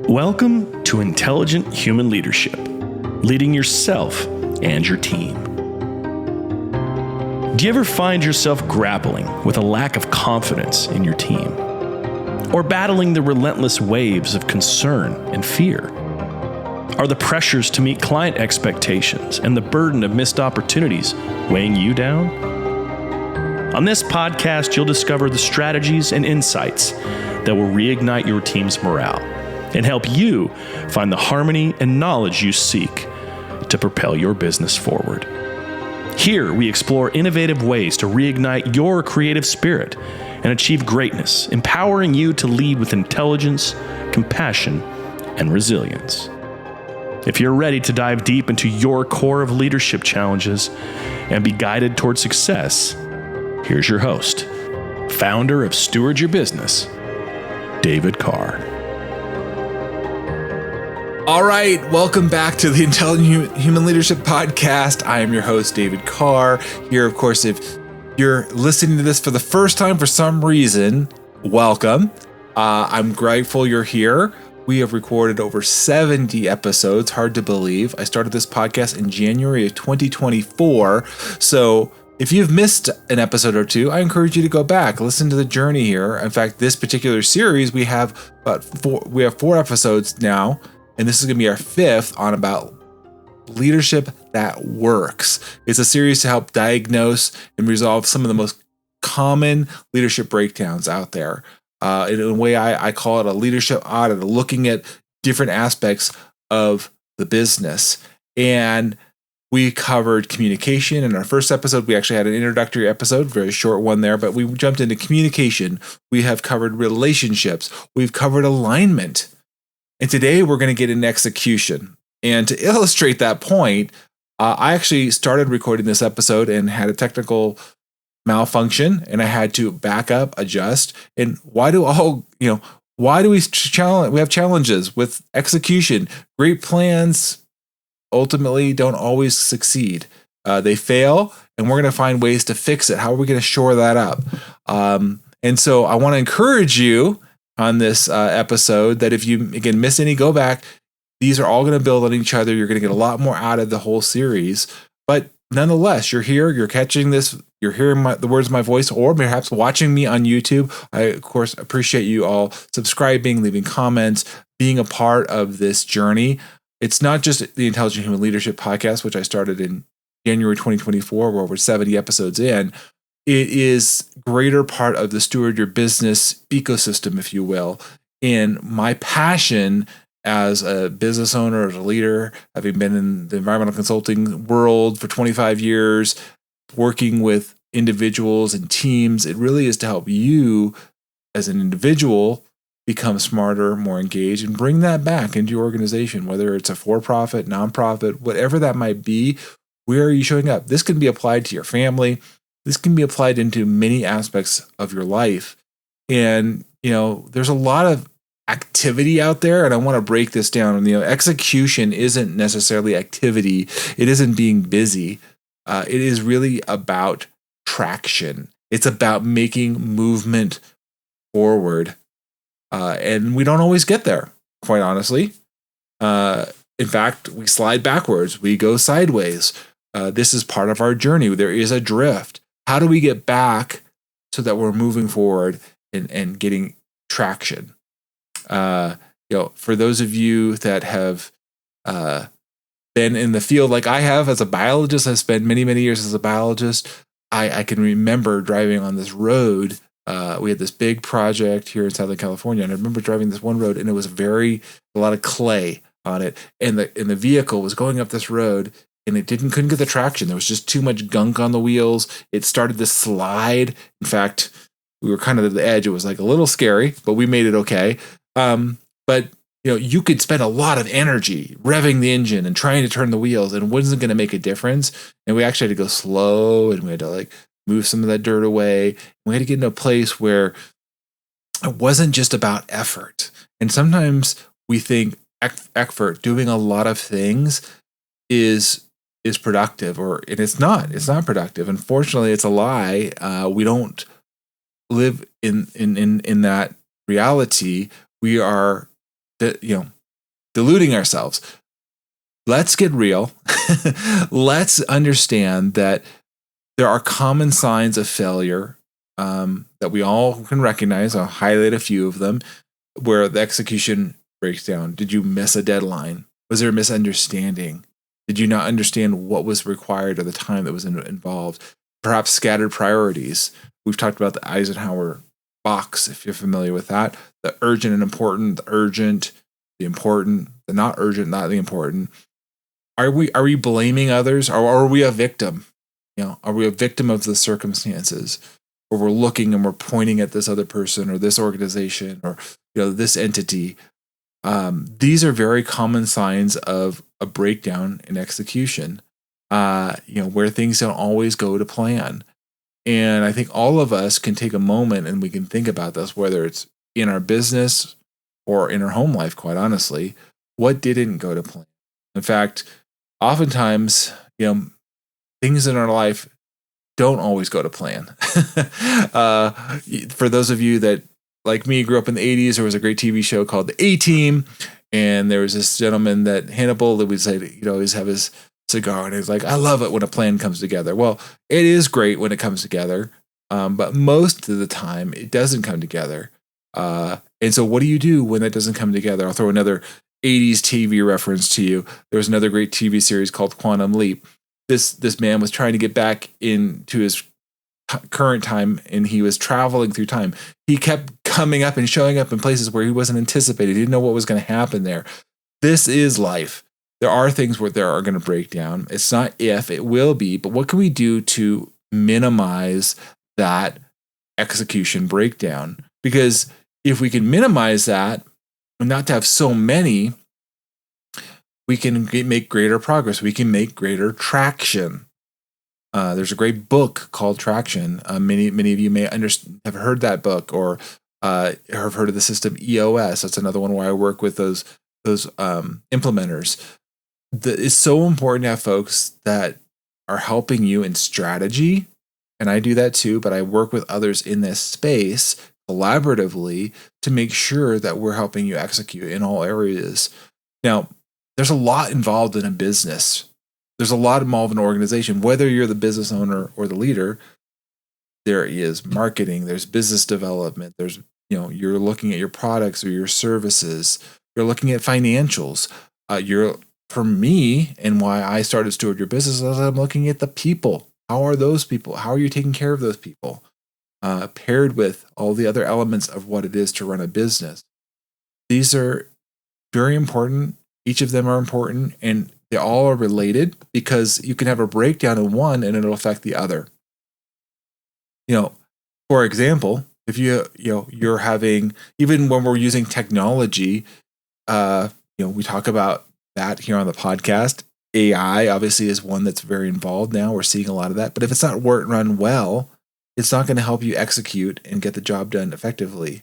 Welcome to Intelligent Human Leadership, leading yourself and your team. Do you ever find yourself grappling with a lack of confidence in your team? Or battling the relentless waves of concern and fear? Are the pressures to meet client expectations and the burden of missed opportunities weighing you down? On this podcast, you'll discover the strategies and insights that will reignite your team's morale and help you find the harmony and knowledge you seek to propel your business forward. Here, we explore innovative ways to reignite your creative spirit and achieve greatness, empowering you to lead with intelligence, compassion, and resilience. If you're ready to dive deep into your core of leadership challenges and be guided toward success, here's your host, founder of Steward Your Business, David Carr. All right, welcome back to the Intelligent Human Leadership Podcast. I am your host, David Carr. Here, of course, if you're listening to this for the first time for some reason, welcome. I'm grateful you're here. We have recorded over 70 episodes, hard to believe. I started this podcast in January of 2024. So if you've missed an episode or two, I encourage you to go back, listen to the journey here. In fact, this particular series, we have four episodes now. And this is going to be our fifth on about leadership that works. It's a series to help diagnose and resolve some of the most common leadership breakdowns out there. In a way, I call it a leadership audit, looking at different aspects of the business. And we covered communication. In our first episode, we actually had an introductory episode, very short one there, but we jumped into communication. We have covered relationships. We've covered alignment. And today we're going to get into execution. And to illustrate that point, I actually started recording this episode and had a technical malfunction, and I had to back up, adjust. And why do we have challenges with execution? Great plans ultimately don't always succeed. They fail, and we're going to find ways to fix it. How are we going to shore that up? And so I want to encourage you on this episode that if you, again, miss any, go back. These are all going to build on each other. You're going to get a lot more out of the whole series. But nonetheless, you're here, you're catching this, you're hearing the words of my voice, or perhaps watching me on YouTube. I, of course, appreciate you all subscribing, leaving comments, being a part of this journey. It's not just the Intelligent Human Leadership Podcast, which I started in January 2024. We're over 70 episodes in. It is greater part of the Steward Your Business ecosystem, if you will. And my passion as a business owner, as a leader, having been in the environmental consulting world for 25 years, working with individuals and teams, it really is to help you as an individual become smarter, more engaged, and bring that back into your organization, whether it's a for-profit, nonprofit, whatever that might be. Where are you showing up? This can be applied to your family. This can be applied into many aspects of your life. And, there's a lot of activity out there, and I want to break this down. Execution isn't necessarily activity. It isn't being busy. It is really about traction. It's about making movement forward. And we don't always get there, quite honestly. In fact, we slide backwards. We go sideways. This is part of our journey. There is a drift. How do we get back so that we're moving forward and getting traction? For those of you that have been in the field like I have as a biologist, I spent many, many years as a biologist. I can remember driving on this road. We had this big project here in Southern California, and I remember driving this one road, and it was a lot of clay on it, and the vehicle was going up this road, and it couldn't get the traction. There was just too much gunk on the wheels. It started to slide. In fact, we were kind of at the edge. It was like a little scary, but we made it okay. But you could spend a lot of energy revving the engine and trying to turn the wheels, and it wasn't going to make a difference. And we actually had to go slow, and we had to move some of that dirt away. We had to get into a place where it wasn't just about effort. And sometimes we think effort, doing a lot of things, is productive, and it's not. It's not productive. Unfortunately, it's a lie. We don't live in that reality. We are, deluding ourselves. Let's get real. Let's understand that there are common signs of failure that we all can recognize. I'll highlight a few of them where the execution breaks down. Did you miss a deadline? Was there a misunderstanding? Did you not understand what was required or the time that was involved? Perhaps scattered priorities. We've talked about the Eisenhower box, if you're familiar with that. The urgent and important, the urgent, the important, the not urgent, not the important. Are we blaming others, or are we a victim? Are we a victim of the circumstances? Or we're looking and we're pointing at this other person or this organization or this entity. These are very common signs of a breakdown in execution. Where things don't always go to plan. And I think all of us can take a moment and we can think about this, whether it's in our business or in our home life, quite honestly. What didn't go to plan? In fact, oftentimes, things in our life don't always go to plan. For those of you that, like me, grew up in the 80s, there was a great TV show called The A-Team. And there was this gentleman that Hannibal that would say, always have his cigar. And he's like, I love it when a plan comes together. Well, it is great when it comes together. But most of the time, it doesn't come together. And so what do you do when that doesn't come together? I'll throw another 80s TV reference to you. There was another great TV series called Quantum Leap. This man was trying to get back into his current time, and he was traveling through time. He kept coming up and showing up in places where he wasn't anticipated. He didn't know what was going to happen there. This is life. There are things where there are going to break down. It's not if, it will be. But what can we do to minimize that execution breakdown? Because if we can minimize that and not to have so many, we can make greater progress. We can make greater traction. There's a great book called Traction. Many of you may have heard that book or have heard of the system EOS. That's another one where I work with those implementers. It's so important to have folks that are helping you in strategy, and I do that too, but I work with others in this space collaboratively to make sure that we're helping you execute in all areas. Now, there's a lot involved in a business. There's a lot involved in an organization. Whether you're the business owner or the leader, there is marketing, there's business development, there's, you're looking at your products or your services, you're looking at financials. For me, and why I started Steward Your Business, is I'm looking at the people. How are those people? How are you taking care of those people? Paired with all the other elements of what it is to run a business. These are very important. Each of them are important, and they all are related because you can have a breakdown in one and it'll affect the other. For example, if you're having, even when we're using technology, we talk about that here on the podcast. AI obviously is one that's very involved now. We're seeing a lot of that, but if it's not run well, it's not going to help you execute and get the job done effectively.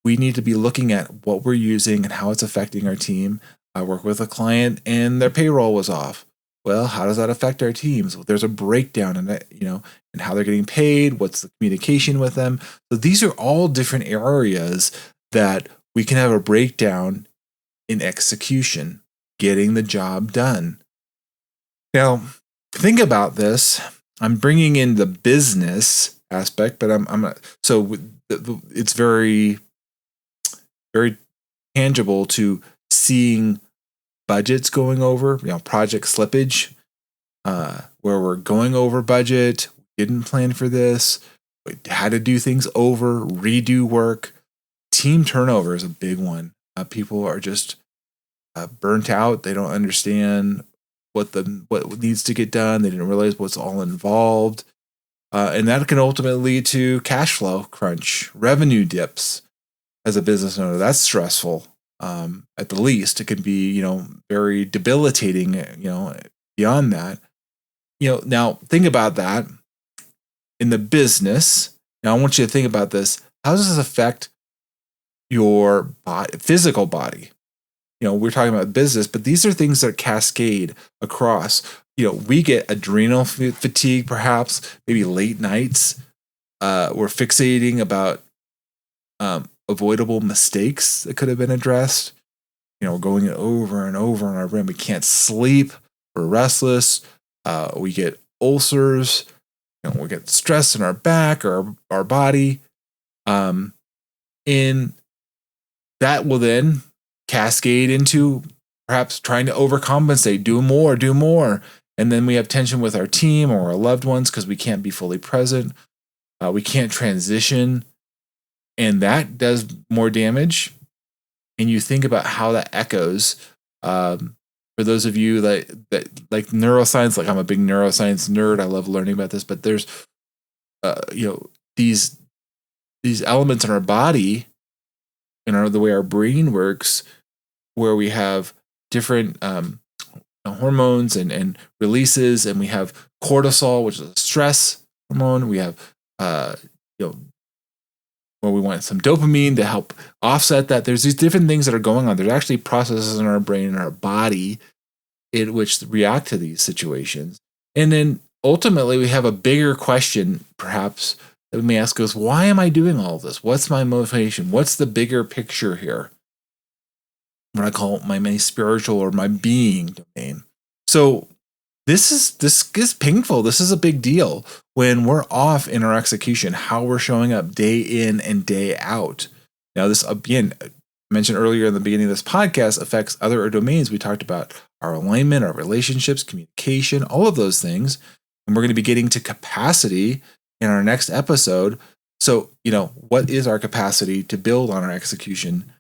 We need to be looking at what we're using and how it's affecting our team. I work with a client and their payroll was off. Well, how does that affect our teams? Well, there's a breakdown in that, and how they're getting paid. What's the communication with them? So these are all different areas that we can have a breakdown in execution, getting the job done. Now, think about this. I'm bringing in the business aspect, but I'm not. So it's very, very tangible to seeing budgets going over, project slippage, where we're going over budget, didn't plan for this, we had to do things over, redo work. Team turnover is a big one. People are just burnt out. They don't understand what needs to get done. They didn't realize what's all involved. And that can ultimately lead to cash flow crunch, revenue dips as a business owner. That's stressful. At the least, it can be, very debilitating, beyond that. Now think about that in the business. Now I want you to think about this. How does this affect your physical body? We're talking about business, but these are things that cascade across. We get adrenal fatigue, perhaps, maybe late nights. We're fixating about avoidable mistakes that could have been addressed. we're going it over and over in our brain. We can't sleep. We're restless. We get ulcers. We get stress in our back or our body. And that will then cascade into perhaps trying to overcompensate, do more. And then we have tension with our team or our loved ones because we can't be fully present. We can't transition. And that does more damage. And you think about how that echoes. For those of you that like neuroscience, like I'm a big neuroscience nerd. I love learning about this, but there's, these elements in our body and the way our brain works, where we have different hormones and releases, and we have cortisol, which is a stress hormone. We have, where we want some dopamine to help offset that. There's these different things that are going on. There's actually processes in our brain and our body in which react to these situations. And then ultimately we have a bigger question, perhaps, that we may ask us, why am I doing all of this? What's my motivation? What's the bigger picture here? What I call my spiritual or my being domain. So this is painful. This is a big deal when we're off in our execution, how we're showing up day in and day out. Now, this, again, I mentioned earlier in the beginning of this podcast, affects other domains. We talked about our alignment, our relationships, communication, all of those things. And we're going to be getting to capacity in our next episode. So, what is our capacity to build on our execution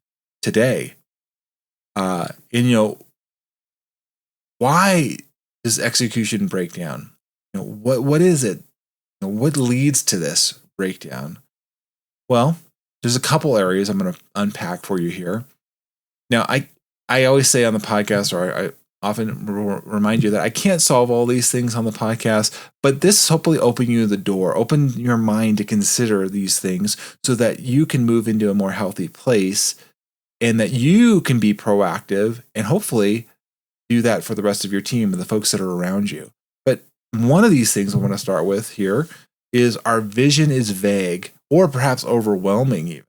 today? Why does execution break down? What is it? What leads to this breakdown? Well, there's a couple areas I'm going to unpack for you here. Now, I always say on the podcast, or I often remind you that I can't solve all these things on the podcast, but this hopefully open you the door, open your mind to consider these things so that you can move into a more healthy place and that you can be proactive and hopefully do that for the rest of your team and the folks that are around you. But one of these things I want to start with here is our vision is vague or perhaps overwhelming even.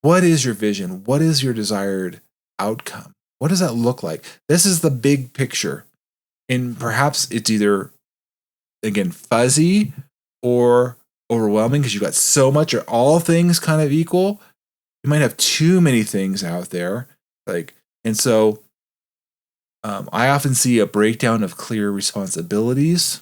What is your vision? What is your desired outcome? What does that look like? This is the big picture. And perhaps it's either, again, fuzzy or overwhelming because you've got so much or all things kind of equal. You might have too many things out there. And so I often see a breakdown of clear responsibilities.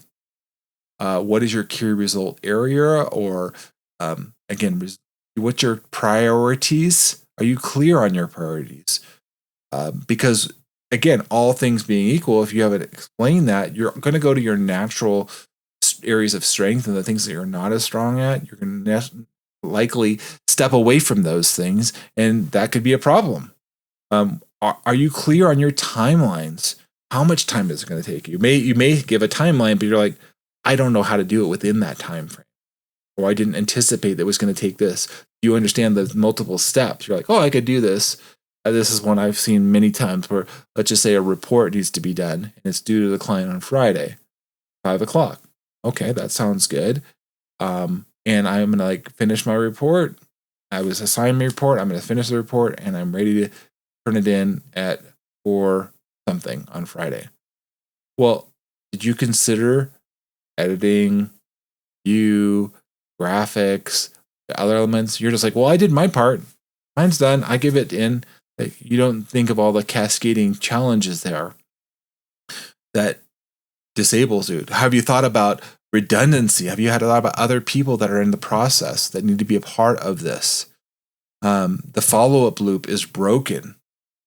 What is your key result area? Or again, what's your priorities? Are you clear on your priorities? Because again, all things being equal, if you haven't explained that, you're going to go to your natural areas of strength and the things that you're not as strong at. You're going to likely step away from those things, and that could be a problem. Are you clear on your timelines? How much time is it going to take you? You may give a timeline, but you're like, I don't know how to do it within that time frame, or I didn't anticipate that it was going to take this. You understand the multiple steps. You're like, oh, I could do this. This is one I've seen many times where, let's just say a report needs to be done and it's due to the client on Friday, 5:00. Okay, that sounds good. And I'm going to finish my report. I was assigned my report. I'm going to finish the report and I'm ready to turn it in at 4 something on Friday. Well, did you consider editing, graphics, the other elements? You're just like, well, I did my part. Mine's done. I give it in. You don't think of all the cascading challenges there that disables you. Have you thought about redundancy? Have you had a lot about other people that are in the process that need to be a part of this? The follow-up loop is broken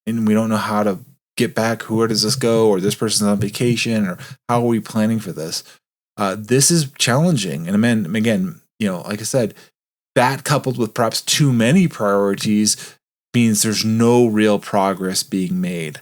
and we don't know how to get back. Where does this go? Or this person's on vacation, or how are we planning for this? This is challenging. And again, like I said, that coupled with perhaps too many priorities means there's no real progress being made.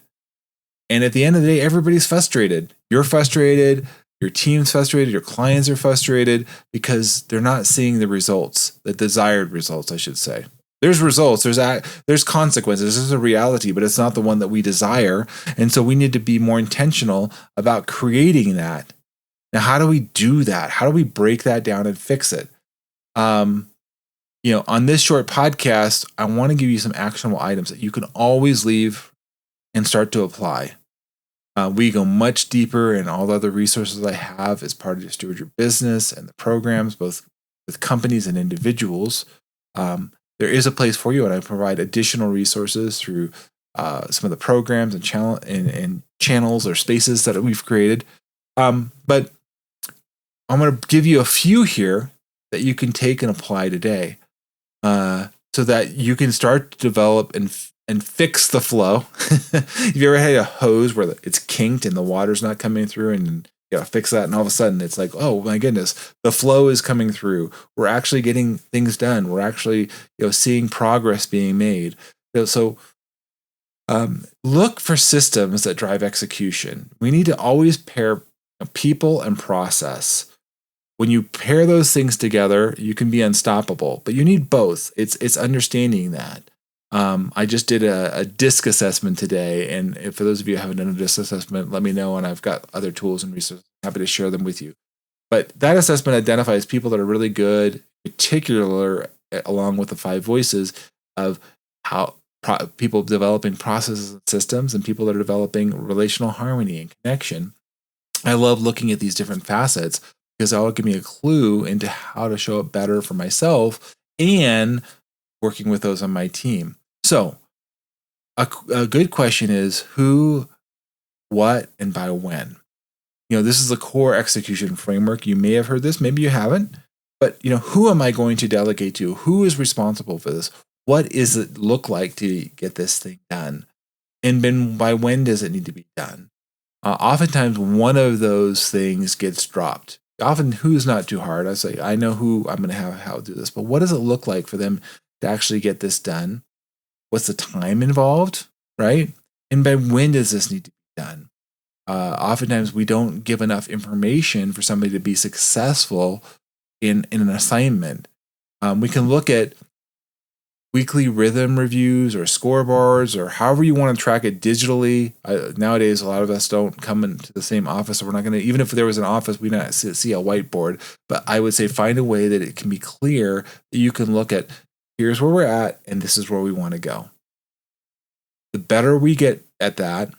And at the end of the day, everybody's frustrated. You're frustrated. Your team's frustrated. Your clients are frustrated because they're not seeing the results, the desired results, I should say. There's results. There's consequences. This is a reality, but it's not the one that we desire. And so we need to be more intentional about creating that. Now, how do we do that? How do we break that down and fix it? On this short podcast, I want to give you some actionable items that you can always leave and start to apply. We go much deeper in all the other resources I have as part of your Steward Your Business and the programs, both with companies and individuals. There is a place for you, and I provide additional resources through some of the programs and channels or spaces that we've created. But I'm going to give you a few here that you can take and apply today, so that you can start to develop and fix the flow. Have you ever had a hose where it's kinked and the water's not coming through, and you gotta fix that, and all of a sudden it's like, oh my goodness, the flow is coming through. We're actually getting things done. We're actually seeing progress being made. So look for systems that drive execution. We need to always pair people and process. When you pair those things together, you can be unstoppable, but you need both. It's understanding that. I just did a DISC assessment today, and for those of you who haven't done a DISC assessment, let me know, and I've got other tools and resources. I'm happy to share them with you. But that assessment identifies people that are really good, particularly along with the 5 voices of how people developing processes and systems, and people that are developing relational harmony and connection. I love looking at these different facets because that'll give me a clue into how to show up better for myself and working with those on my team. So a good question is who, what, and by when. This is the core execution framework. You may have heard this, maybe you haven't, but who am I going to delegate to? Who is responsible for this? What does it look like to get this thing done? And then by when does it need to be done? Oftentimes one of those things gets dropped. Often who's not too hard. I say, I know who I'm going to have how to do this, but what does it look like for them to actually get this done? What's the time involved, right? And by when does this need to be done? Oftentimes we don't give enough information for somebody to be successful in an assignment. We can look at weekly rhythm reviews or scoreboards or however you want to track it digitally. Nowadays, a lot of us don't come into the same office, so we're not going to, even if there was an office, we not see a whiteboard. But I would say find a way that it can be clear that you can look at, here's where we're at, and this is where we want to go. The better we get at that,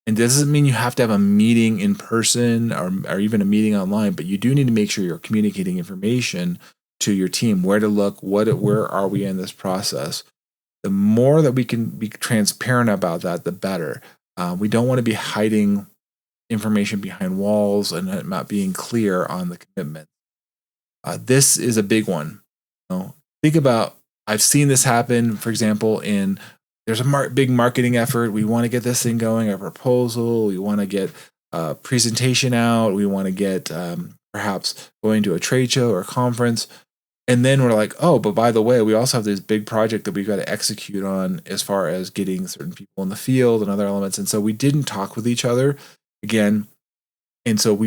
and this doesn't mean you have to have a meeting in person or even a meeting online, but you do need to make sure you're communicating information to your team, where to look, where are we in this process. The more that we can be transparent about that, the better. We don't want to be hiding information behind walls and not being clear on the commitment. This is a big one. Think about, I've seen this happen, for example, there's a big marketing effort. We want to get this thing going, a proposal. We want to get a presentation out. We want to get perhaps going to a trade show or a conference. And then we're like, oh, but by the way, we also have this big project that we've got to execute on as far as getting certain people in the field and other elements. And so we didn't talk with each other again. And so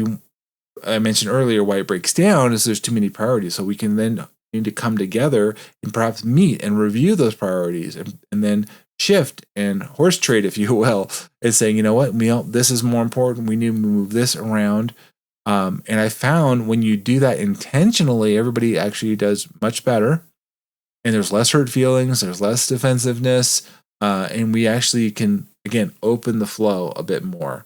I mentioned earlier why it breaks down is there's too many priorities. So we can then need to come together and perhaps meet and review those priorities and then shift and horse trade, if you will, and saying, you know what, this is more important. We need to move this around. And I found when you do that intentionally, everybody actually does much better. And there's less hurt feelings, there's less defensiveness, and we actually can, again, open the flow a bit more.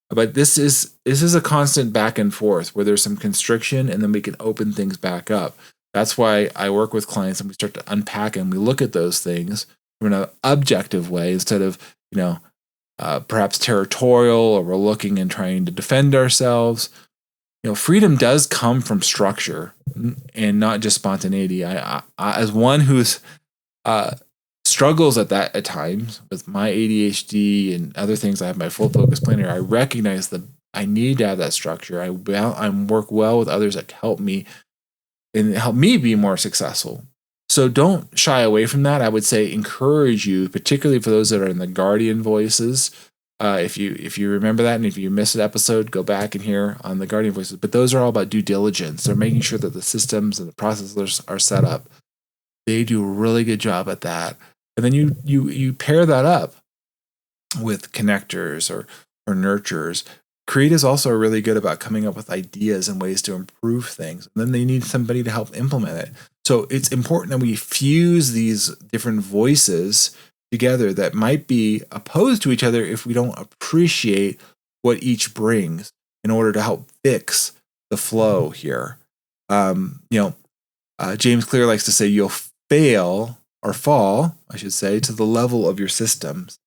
But this is a constant back and forth where there's some constriction and then we can open things back up. That's why I work with clients and we start to unpack and we look at those things from an objective way instead of, perhaps territorial, or we're looking and trying to defend ourselves. Freedom does come from structure and not just spontaneity. I as one who's struggles at that at times with my ADHD and other things, I have my full focus planner. I recognize that I need to have that structure. I work well with others that help me and help me be more successful. So don't shy away from that. I would say encourage you, particularly for those that are in the guardian voices. If you remember that, and if you missed an episode, go back and hear on the guardian voices. But those are all about due diligence. They're making sure that the systems and the processes are set up. They do a really good job at that. And then you pair that up with connectors or nurturers. Create is also really good about coming up with ideas and ways to improve things. And then they need somebody to help implement it. So it's important that we fuse these different voices together that might be opposed to each other if we don't appreciate what each brings in order to help fix the flow here. James Clear likes to say you'll fail or fall, I should say, to the level of your systems.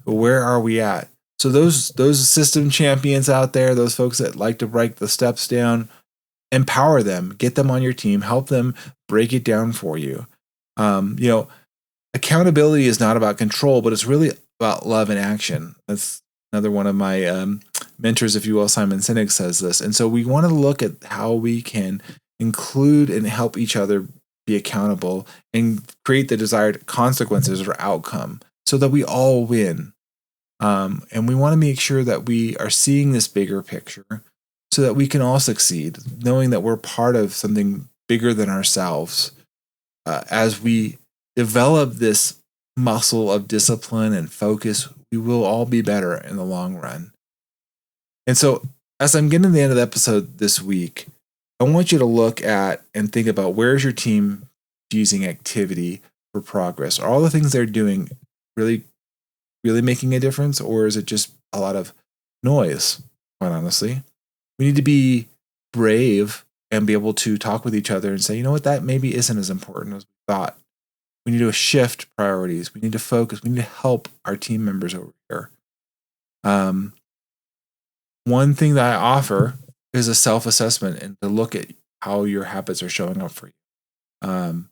Where are we at? So those system champions out there, those folks that like to break the steps down, empower them, get them on your team, help them break it down for you. Accountability is not about control, but it's really about love and action. That's another one of my mentors, if you will, Simon Sinek, says this. And so we want to look at how we can include and help each other be accountable and create the desired consequences or outcome so that we all win. And we want to make sure that we are seeing this bigger picture so that we can all succeed, knowing that we're part of something bigger than ourselves. As we develop this muscle of discipline and focus, we will all be better in the long run. And so, as I'm getting to the end of the episode this week, I want you to look at and think about, where's your team using activity for progress? Are all the things they're doing really making a difference, or is it just a lot of noise, quite honestly? We need to be brave and be able to talk with each other and say, you know what, that maybe isn't as important as we thought. We need to shift priorities. We need to focus. We need to help our team members over here. One thing that I offer is a self-assessment and to look at how your habits are showing up for you.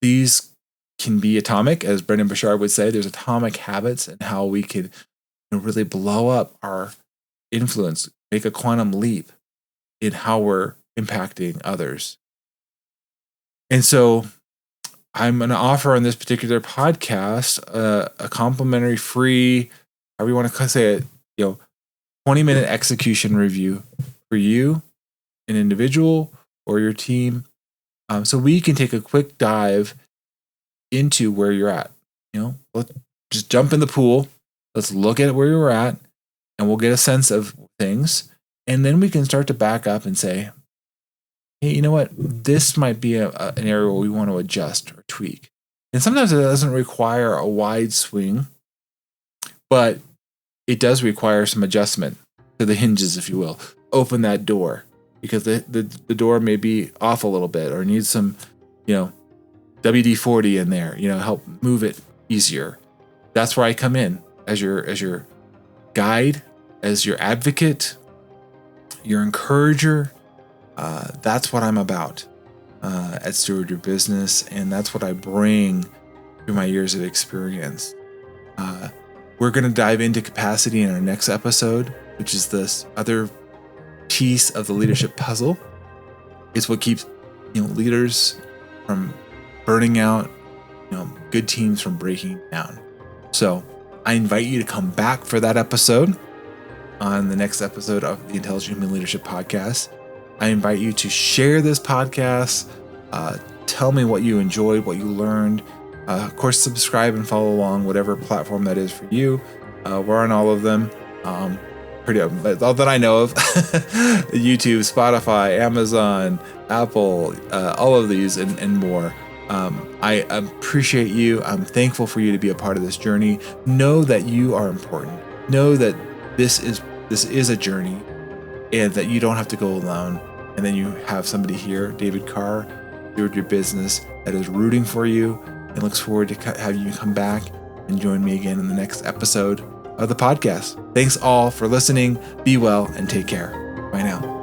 These can be atomic, as Brendan Bouchard would say. There's atomic habits and how we could really blow up our influence, make a quantum leap in how we're impacting others. And so I'm going to offer on this particular podcast a complimentary, free, however you want to say it, 20-minute execution review for you, an individual, or your team, so we can take a quick dive into where you're at. Let's just jump in the pool. Let's look at where you're at, and we'll get a sense of things, and then we can start to back up and say, hey, you know what? This might be an area where we want to adjust or tweak. And sometimes it doesn't require a wide swing, but it does require some adjustment to the hinges, if you will. Open that door, because the door may be off a little bit or needs some, WD-40 in there, help move it easier. That's where I come in as your guide, as your advocate, your encourager. That's what I'm about at Steward Your Business, and that's what I bring through my years of experience. We're going to dive into capacity in our next episode, which is this other piece of the leadership puzzle. It's what keeps leaders from burning out, good teams from breaking down. So I invite you to come back for that episode on the next episode of the Intelligent Human Leadership Podcast. I invite you to share this podcast. Tell me what you enjoyed, what you learned. Of course, subscribe and follow along, whatever platform that is for you. We're on all of them. All that I know of. YouTube, Spotify, Amazon, Apple, all of these and more. I appreciate you. I'm thankful for you to be a part of this journey. Know that you are important. Know that this is a journey, and that you don't have to go alone. And then you have somebody here, David Carr, Steward Your Business, that is rooting for you and looks forward to having you come back and join me again in the next episode of the podcast. Thanks all for listening. Be well and take care. Bye now.